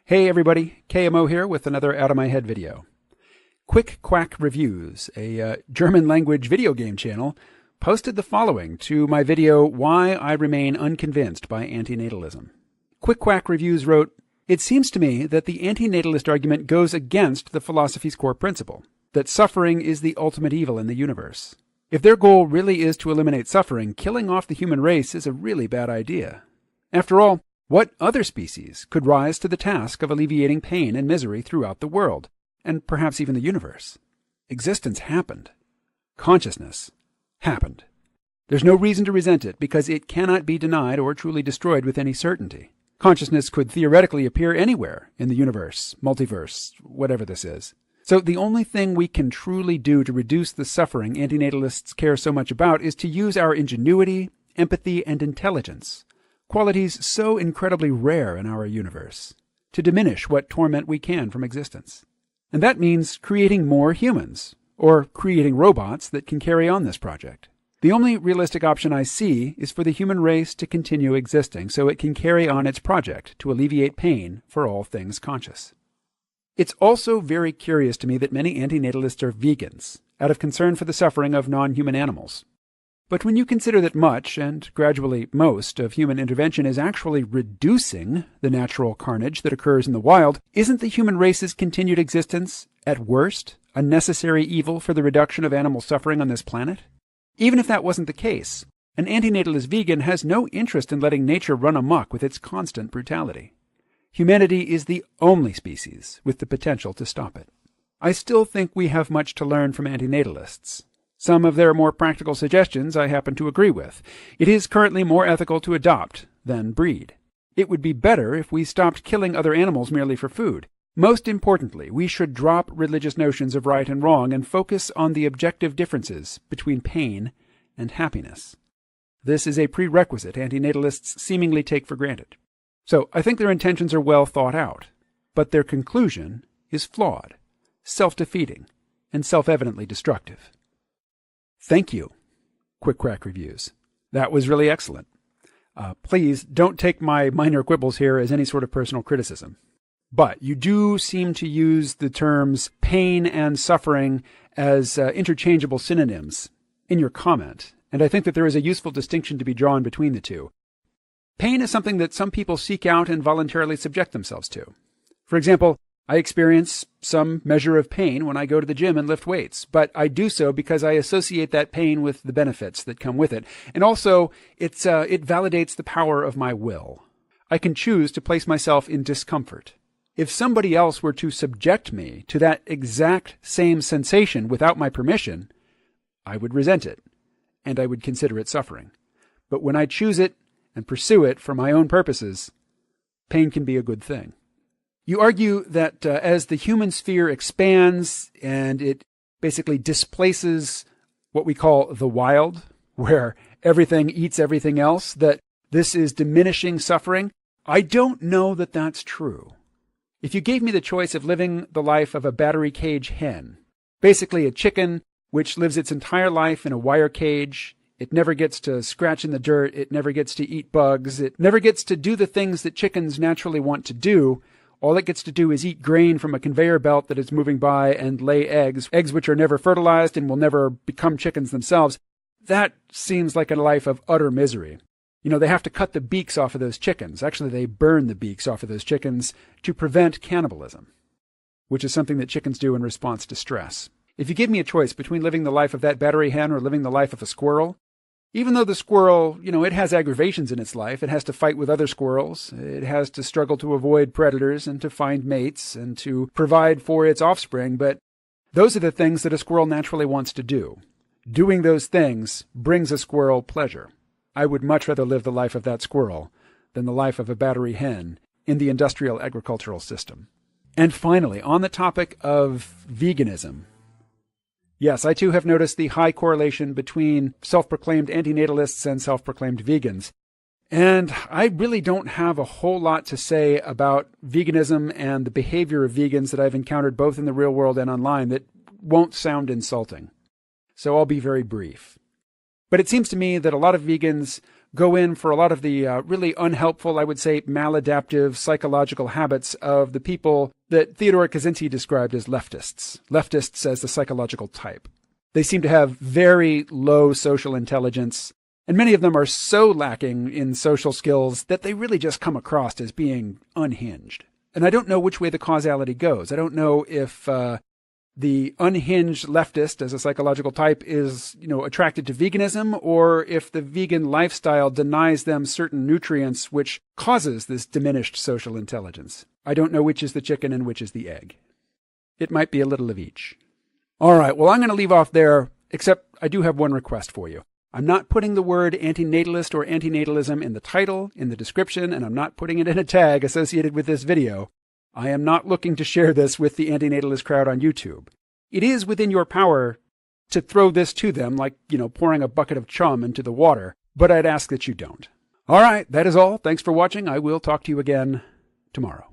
Hey everybody, KMO here with another Out of My Head video. Quick Quack Reviews, a German language video game channel, posted the following to my video, Why I Remain Unconvinced by Antinatalism. Quick Quack Reviews wrote, "It seems to me that the antinatalist argument goes against the philosophy's core principle, that suffering is the ultimate evil in the universe. If their goal really is to eliminate suffering, killing off the human race is a really bad idea. After all, what other species could rise to the task of alleviating pain and misery throughout the world, and perhaps even the universe? Existence happened. Consciousness happened. There's no reason to resent it, because it cannot be denied or truly destroyed with any certainty. Consciousness could theoretically appear anywhere in the universe, multiverse, whatever this is. So the only thing we can truly do to reduce the suffering antinatalists care so much about is to use our ingenuity, empathy, and intelligence, qualities so incredibly rare in our universe, to diminish what torment we can from existence. And that means creating more humans, or creating robots that can carry on this project. The only realistic option I see is for the human race to continue existing so it can carry on its project to alleviate pain for all things conscious." It's also very curious to me that many antinatalists are vegans, out of concern for the suffering of non-human animals. But when you consider that much, and gradually most, of human intervention is actually reducing the natural carnage that occurs in the wild, isn't the human race's continued existence, at worst, a necessary evil for the reduction of animal suffering on this planet? Even if that wasn't the case, an antinatalist vegan has no interest in letting nature run amok with its constant brutality. Humanity is the only species with the potential to stop it. I still think we have much to learn from antinatalists. Some of their more practical suggestions I happen to agree with. It is currently more ethical to adopt than breed. It would be better if we stopped killing other animals merely for food. Most importantly, we should drop religious notions of right and wrong and focus on the objective differences between pain and happiness. This is a prerequisite antinatalists seemingly take for granted. So I think their intentions are well thought out, but their conclusion is flawed, self-defeating, and self-evidently destructive. Thank you, Quick Quack Reviews. That was really excellent. Please don't take my minor quibbles here as any sort of personal criticism. But you do seem to use the terms pain and suffering as interchangeable synonyms in your comment, and I think that there is a useful distinction to be drawn between the two. Pain is something that some people seek out and voluntarily subject themselves to. For example, I experience some measure of pain when I go to the gym and lift weights, but I do so because I associate that pain with the benefits that come with it. And also, it validates the power of my will. I can choose to place myself in discomfort. If somebody else were to subject me to that exact same sensation without my permission, I would resent it, and I would consider it suffering. But when I choose it and pursue it for my own purposes, pain can be a good thing. You argue that as the human sphere expands and it basically displaces what we call the wild, where everything eats everything else, that this is diminishing suffering. I don't know that that's true. If you gave me the choice of living the life of a battery cage hen, basically a chicken which lives its entire life in a wire cage, it never gets to scratch in the dirt, it never gets to eat bugs, it never gets to do the things that chickens naturally want to do. All it gets to do is eat grain from a conveyor belt that is moving by and lay eggs which are never fertilized and will never become chickens themselves. That seems like a life of utter misery. You know, they have to cut the beaks off of those chickens. Actually, they burn the beaks off of those chickens to prevent cannibalism, which is something that chickens do in response to stress. If you give me a choice between living the life of that battery hen or living the life of a squirrel, even though the squirrel, it has aggravations in its life, it has to fight with other squirrels, it has to struggle to avoid predators and to find mates and to provide for its offspring, but those are the things that a squirrel naturally wants to do. Doing those things brings a squirrel pleasure. I would much rather live the life of that squirrel than the life of a battery hen in the industrial agricultural system. And finally, on the topic of veganism, yes, I too have noticed the high correlation between self-proclaimed antinatalists and self-proclaimed vegans. And I really don't have a whole lot to say about veganism and the behavior of vegans that I've encountered both in the real world and online that won't sound insulting. So I'll be very brief. But it seems to me that a lot of vegans go in for a lot of the really unhelpful, I would say maladaptive psychological habits of the people that Theodore Kaczynski described as leftists. Leftists as the psychological type. They seem to have very low social intelligence, and many of them are so lacking in social skills that they really just come across as being unhinged. And I don't know which way the causality goes. I don't know if the unhinged leftist as a psychological type is, attracted to veganism, or if the vegan lifestyle denies them certain nutrients which causes this diminished social intelligence. I don't know which is the chicken and which is the egg. It might be a little of each. All right, well, I'm going to leave off there, except I do have one request for you. I'm not putting the word antinatalist or antinatalism in the title, in the description, and I'm not putting it in a tag associated with this video. I am not looking to share this with the antinatalist crowd on YouTube. It is within your power to throw this to them like, pouring a bucket of chum into the water, but I'd ask that you don't. All right, that is all. Thanks for watching. I will talk to you again tomorrow.